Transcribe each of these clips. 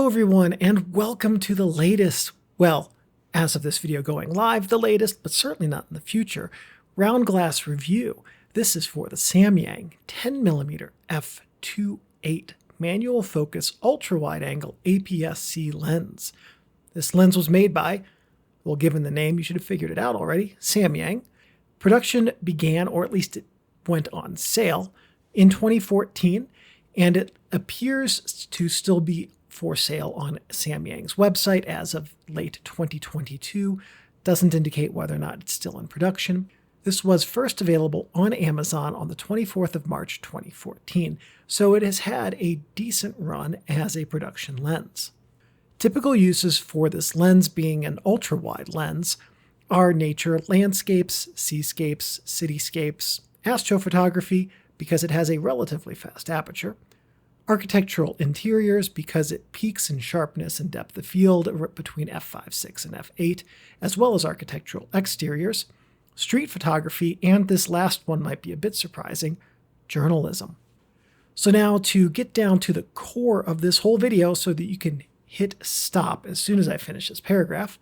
Hello everyone, and welcome to the latest, well, as of this video going live, the latest, but certainly not in the future, round glass review. This is for the Samyang 10mm f2.8 manual focus ultra-wide angle APS-C lens. This lens was made by, well, given the name, you should have figured it out already, Samyang. Production began, or at least it went on sale, in 2014, and it appears to still be for sale on Samyang's website as of late 2022. Doesn't indicate whether or not it's still in production. This was first available on Amazon on the 24th of March 2014, so it has had a decent run as a production lens. Typical uses for this lens, being an ultra-wide lens, are nature landscapes, seascapes, cityscapes, astrophotography because it has a relatively fast aperture, architectural interiors because it peaks in sharpness and depth of field between f5.6 and f8, as well as architectural exteriors, street photography, and this last one might be a bit surprising, journalism. So now to get down to the core of this whole video so that you can hit stop as soon as I finish this paragraph,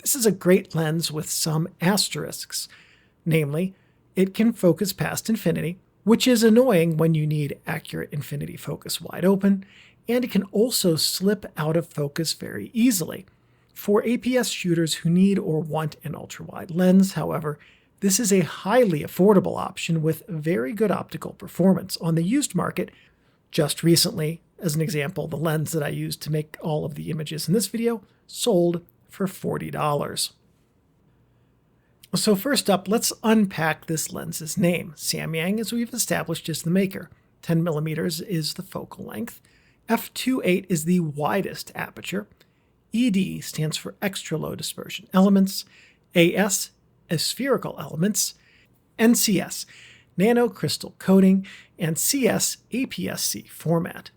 this is a great lens with some asterisks. Namely, it can focus past infinity, which is annoying when you need accurate infinity focus wide open, and it can also slip out of focus very easily. For APS shooters who need or want an ultra-wide lens, however, this is a highly affordable option with very good optical performance on the used market. Just recently, as an example, the lens that I used to make all of the images in this video sold for $40. So first up, let's unpack this lens's name. Samyang, as we've established, is the maker. 10mm is the focal length. f2.8 is the widest aperture. ED stands for extra low dispersion elements. AS is spherical elements. NCS, nano crystal coating, and CS, APS-C format.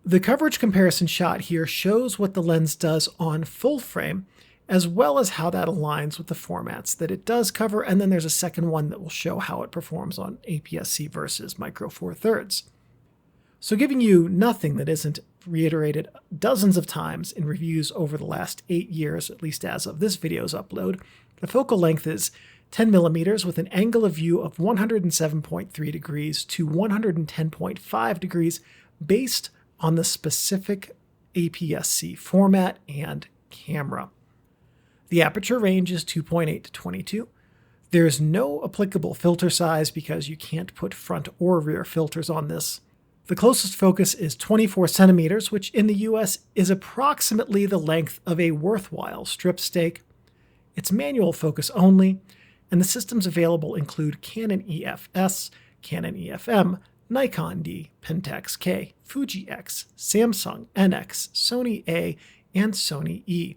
The coverage comparison shot here shows what the lens does on full frame, as well as how that aligns with the formats that it does cover, and then there's a second one that will show how it performs on APS-C versus Micro Four Thirds. So giving you nothing that isn't reiterated dozens of times in reviews over the last 8 years, at least as of this video's upload, the focal length is 10mm with an angle of view of 107.3 degrees to 110.5 degrees based on the specific APS-C format and camera. The aperture range is 2.8 to 22. There's no applicable filter size because you can't put front or rear filters on this. The closest focus is 24 centimeters, which in the US is approximately the length of a worthwhile strip steak. It's manual focus only, and the systems available include Canon EF-S, Canon EF-M, Nikon D, Pentax K, Fuji X, Samsung NX, Sony A, and Sony E.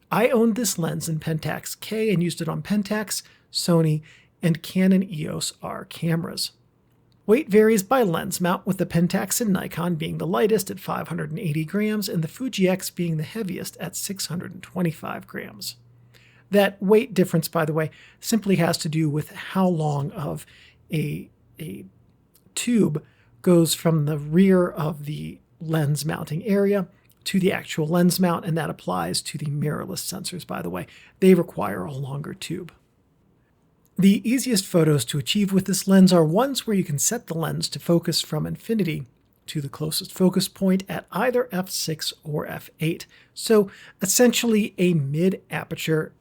I owned this lens in Pentax K and used it on Pentax, Sony, and Canon EOS R cameras. Weight varies by lens mount, with the Pentax and Nikon being the lightest at 580 grams and the Fuji X being the heaviest at 625 grams. That weight difference, by the way, simply has to do with how long of a tube goes from the rear of the lens mounting area to the actual lens mount, and that applies to the mirrorless sensors, by the way. They require a longer tube. The easiest photos to achieve with this lens are ones where you can set the lens to focus from infinity to the closest focus point at either f6 or f8. So essentially a mid-aperture,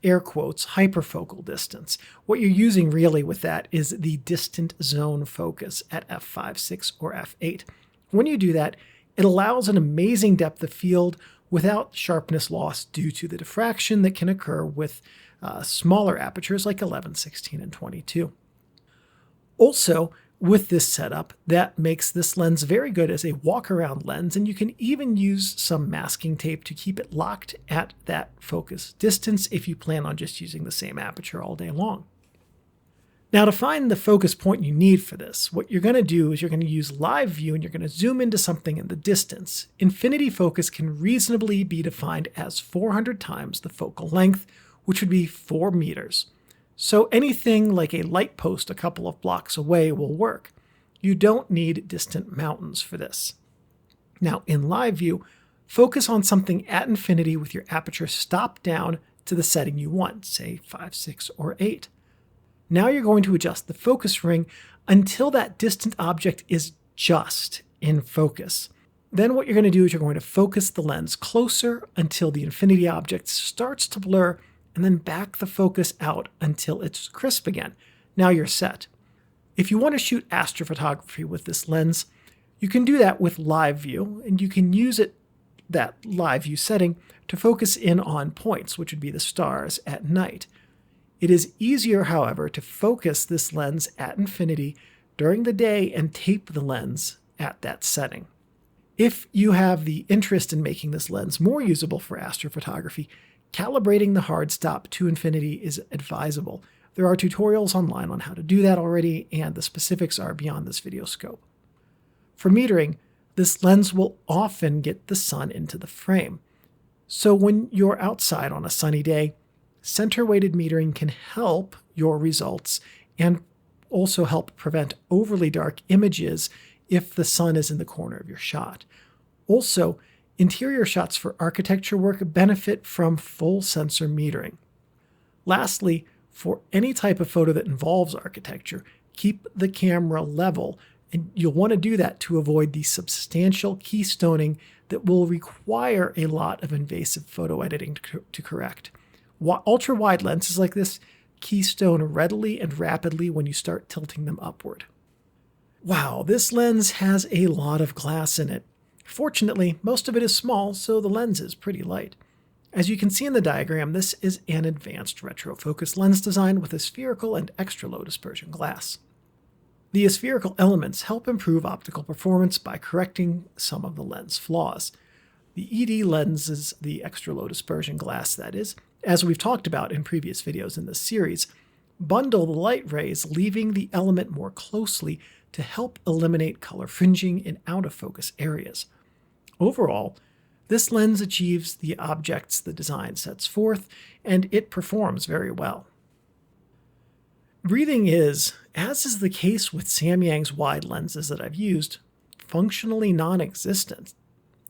air quotes, hyperfocal distance. What you're using really with that is the distant zone focus at f5.6 or f8. When you do that, it allows an amazing depth of field without sharpness loss due to the diffraction that can occur with smaller apertures like 11, 16, and 22. Also, with this setup, that makes this lens very good as a walk-around lens, and you can even use some masking tape to keep it locked at that focus distance if you plan on just using the same aperture all day long. Now, to find the focus point you need for this, what you're going to do is you're going to use live view and you're going to zoom into something in the distance. Infinity focus can reasonably be defined as 400 times the focal length, which would be 4 meters. So anything like a light post a couple of blocks away will work. You don't need distant mountains for this. Now, in live view, Focus on something at infinity with your aperture stopped down to the setting you want, say 5, 6, or 8. Now you're going to adjust the focus ring until that distant object is just in focus. Then what you're going to do is you're going to focus the lens closer until the infinity object starts to blur, and then back the focus out until it's crisp again. Now you're set. If you want to shoot astrophotography with this lens, you can do that with live view, and you can use that live view setting to focus in on points, which would be the stars at night. It is easier, however, to focus this lens at infinity during the day and tape the lens at that setting. If you have the interest in making this lens more usable for astrophotography, calibrating the hard stop to infinity is advisable. There are tutorials online on how to do that already, and the specifics are beyond this video scope. For metering, this lens will often get the sun into the frame. So when you're outside on a sunny day, center-weighted metering can help your results and also help prevent overly dark images if the sun is in the corner of your shot. Also, interior shots for architecture work benefit from full sensor metering. Lastly, for any type of photo that involves architecture, keep the camera level, and you'll want to do that to avoid the substantial keystoning that will require a lot of invasive photo editing to correct. Ultra-wide lenses like this keystone readily and rapidly when you start tilting them upward. Wow, this lens has a lot of glass in it. Fortunately, most of it is small, so the lens is pretty light. As you can see in the diagram, this is an advanced retrofocus lens design with a spherical and extra low dispersion glass. The spherical elements help improve optical performance by correcting some of the lens flaws. The ED lenses, the extra low dispersion glass that is, as we've talked about in previous videos in this series, bundle the light rays, leaving the element more closely to help eliminate color fringing in out-of-focus areas. Overall, this lens achieves the objects the design sets forth, and it performs very well. Breathing is, as is the case with Samyang's wide lenses that I've used, functionally non-existent.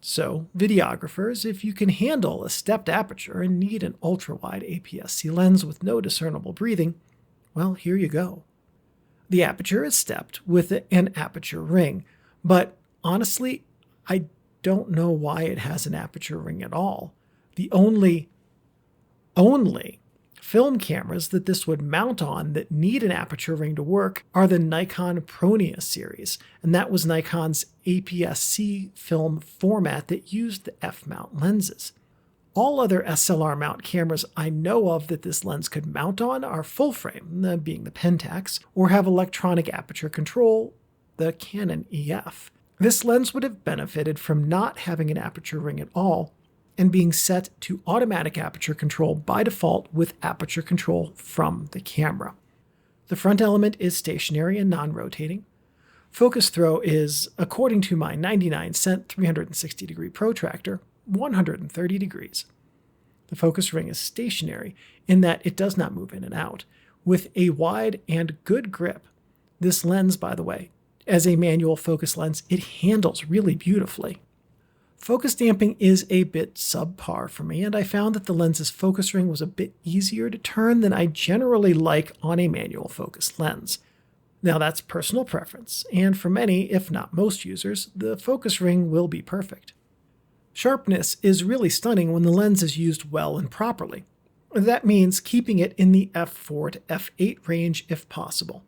So, videographers, if you can handle a stepped aperture and need an ultra-wide APS-C lens with no discernible breathing, well, here you go. The aperture is stepped with an aperture ring, but honestly, I don't know why it has an aperture ring at all. The only film cameras that this would mount on that need an aperture ring to work are the Nikon Pronia series, and that was Nikon's APS-C film format that used the f-mount lenses. All other SLR mount cameras I know of that this lens could mount on are full frame, being the Pentax, or have electronic aperture control, the Canon EF. This lens would have benefited from not having an aperture ring at all and being set to automatic aperture control by default with aperture control from the camera. The front element is stationary and non-rotating. Focus throw is, according to my 99-cent 360-degree protractor, 130 degrees. The focus ring is stationary in that it does not move in and out. With a wide and good grip, this lens, by the way, as a manual focus lens, it handles really beautifully. Focus damping is a bit subpar for me, and I found that the lens's focus ring was a bit easier to turn than I generally like on a manual focus lens. Now that's personal preference, and for many, if not most users, the focus ring will be perfect. Sharpness is really stunning when the lens is used well and properly. That means keeping it in the f4 to f8 range if possible.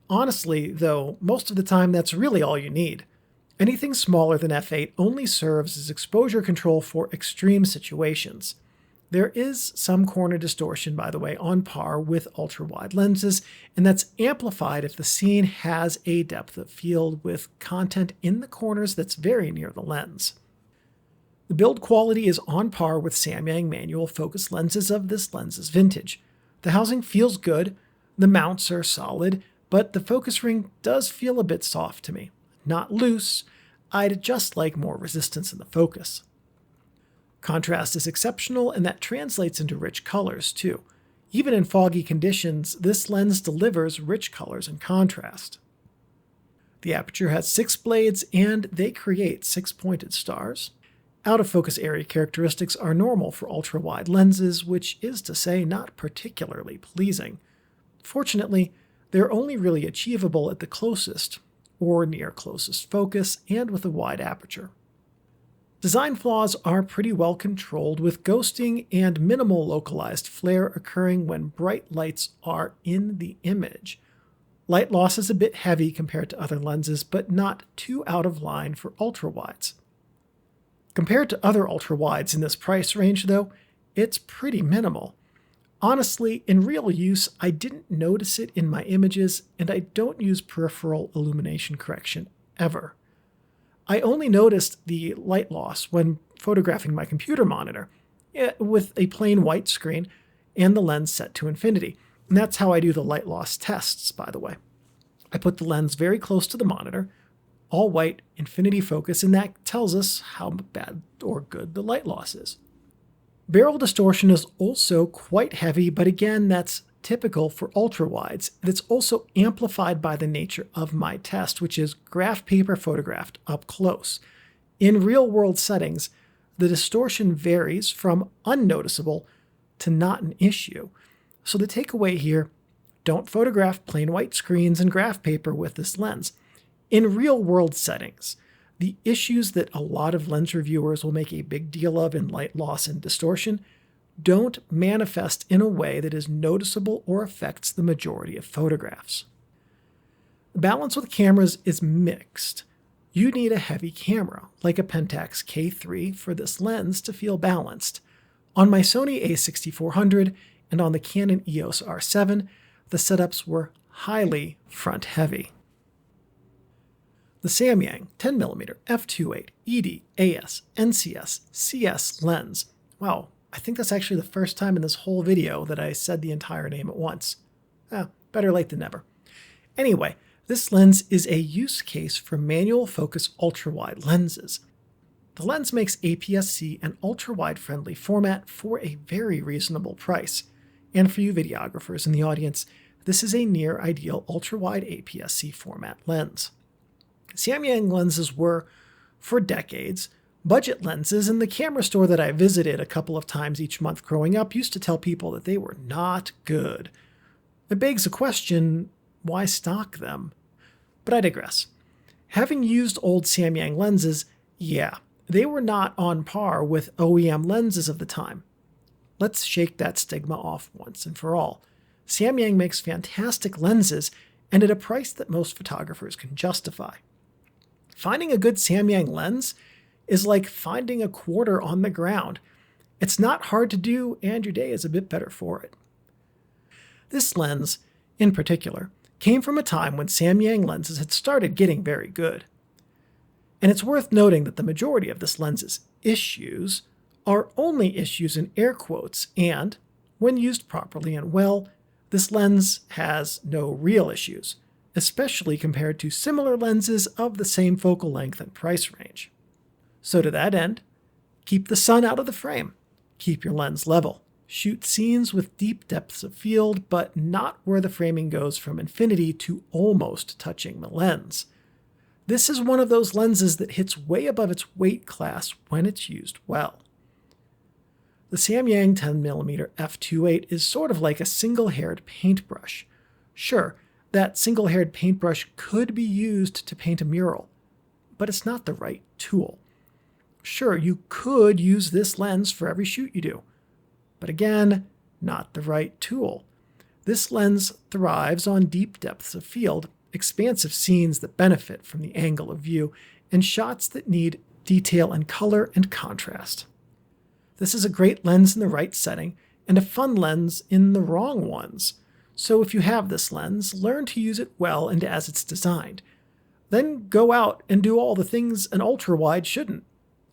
Honestly, though, most of the time that's really all you need. Anything smaller than f8 only serves as exposure control for extreme situations. There is some corner distortion, by the way, on par with ultra-wide lenses, and that's amplified if the scene has a depth of field with content in the corners that's very near the lens. The build quality is on par with Samyang manual focus lenses of this lens's vintage. The housing feels good, the mounts are solid, but the focus ring does feel a bit soft to me. Not loose, I'd just like more resistance in the focus. Contrast is exceptional, and that translates into rich colors too. Even in foggy conditions, this lens delivers rich colors and contrast. The aperture has 6 blades, and they create 6 pointed stars. Out-of-focus area characteristics are normal for ultra-wide lenses, which is to say not particularly pleasing. Fortunately, they're only really achievable at the closest, or near closest focus, and with a wide aperture. Design flaws are pretty well controlled, with ghosting and minimal localized flare occurring when bright lights are in the image. Light loss is a bit heavy compared to other lenses, but not too out of line for ultra-wides. Compared to other ultra-wides in this price range, though, it's pretty minimal. Honestly, in real use, I didn't notice it in my images, and I don't use peripheral illumination correction ever. I only noticed the light loss when photographing my computer monitor, with a plain white screen and the lens set to infinity. And that's how I do the light loss tests, by the way. I put the lens very close to the monitor, all white, infinity focus, and that tells us how bad or good the light loss is. Barrel distortion is also quite heavy, but again, that's typical for ultra-wides. It's also amplified by the nature of my test, which is graph paper photographed up close. In real-world settings, the distortion varies from unnoticeable to not an issue. So the takeaway here, don't photograph plain white screens and graph paper with this lens. In real-world settings, the issues that a lot of lens reviewers will make a big deal of in light loss and distortion don't manifest in a way that is noticeable or affects the majority of photographs. The balance with cameras is mixed. You need a heavy camera, like a Pentax K3, for this lens to feel balanced. On my Sony a6400 and on the Canon EOS R7, the setups were highly front-heavy. The Samyang 10mm f2.8 ED AS NCS CS lens. Wow, I think that's actually the first time in this whole video that I said the entire name at once. Better late than never. Anyway, this lens is a use case for manual focus ultra-wide lenses. The lens makes APS-C an ultra-wide friendly format for a very reasonable price. And for you videographers in the audience, this is a near ideal ultra-wide APS-C format lens. Samyang lenses were, for decades, budget lenses, and the camera store that I visited a couple of times each month growing up used to tell people that they were not good. It begs the question, why stock them? But I digress. Having used old Samyang lenses, yeah, they were not on par with OEM lenses of the time. Let's shake that stigma off once and for all. Samyang makes fantastic lenses, and at a price that most photographers can justify. Finding a good Samyang lens is like finding a quarter on the ground. It's not hard to do, and your day is a bit better for it. This lens, in particular, came from a time when Samyang lenses had started getting very good. And it's worth noting that the majority of this lens's issues are only issues in air quotes, and, when used properly and well, this lens has no real issues, especially compared to similar lenses of the same focal length and price range. So to that end, keep the sun out of the frame, keep your lens level, shoot scenes with deep depths of field, but not where the framing goes from infinity to almost touching the lens. This is one of those lenses that hits way above its weight class when it's used well. The Samyang 10mm f2.8 is sort of like a single-haired paintbrush. Sure, that single-haired paintbrush could be used to paint a mural, but it's not the right tool. Sure, you could use this lens for every shoot you do, but again, not the right tool. This lens thrives on deep depths of field, expansive scenes that benefit from the angle of view, and shots that need detail and color and contrast. This is a great lens in the right setting, and a fun lens in the wrong ones. So if you have this lens, learn to use it well and as it's designed. Then go out and do all the things an ultra-wide shouldn't.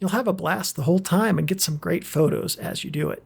You'll have a blast the whole time and get some great photos as you do it.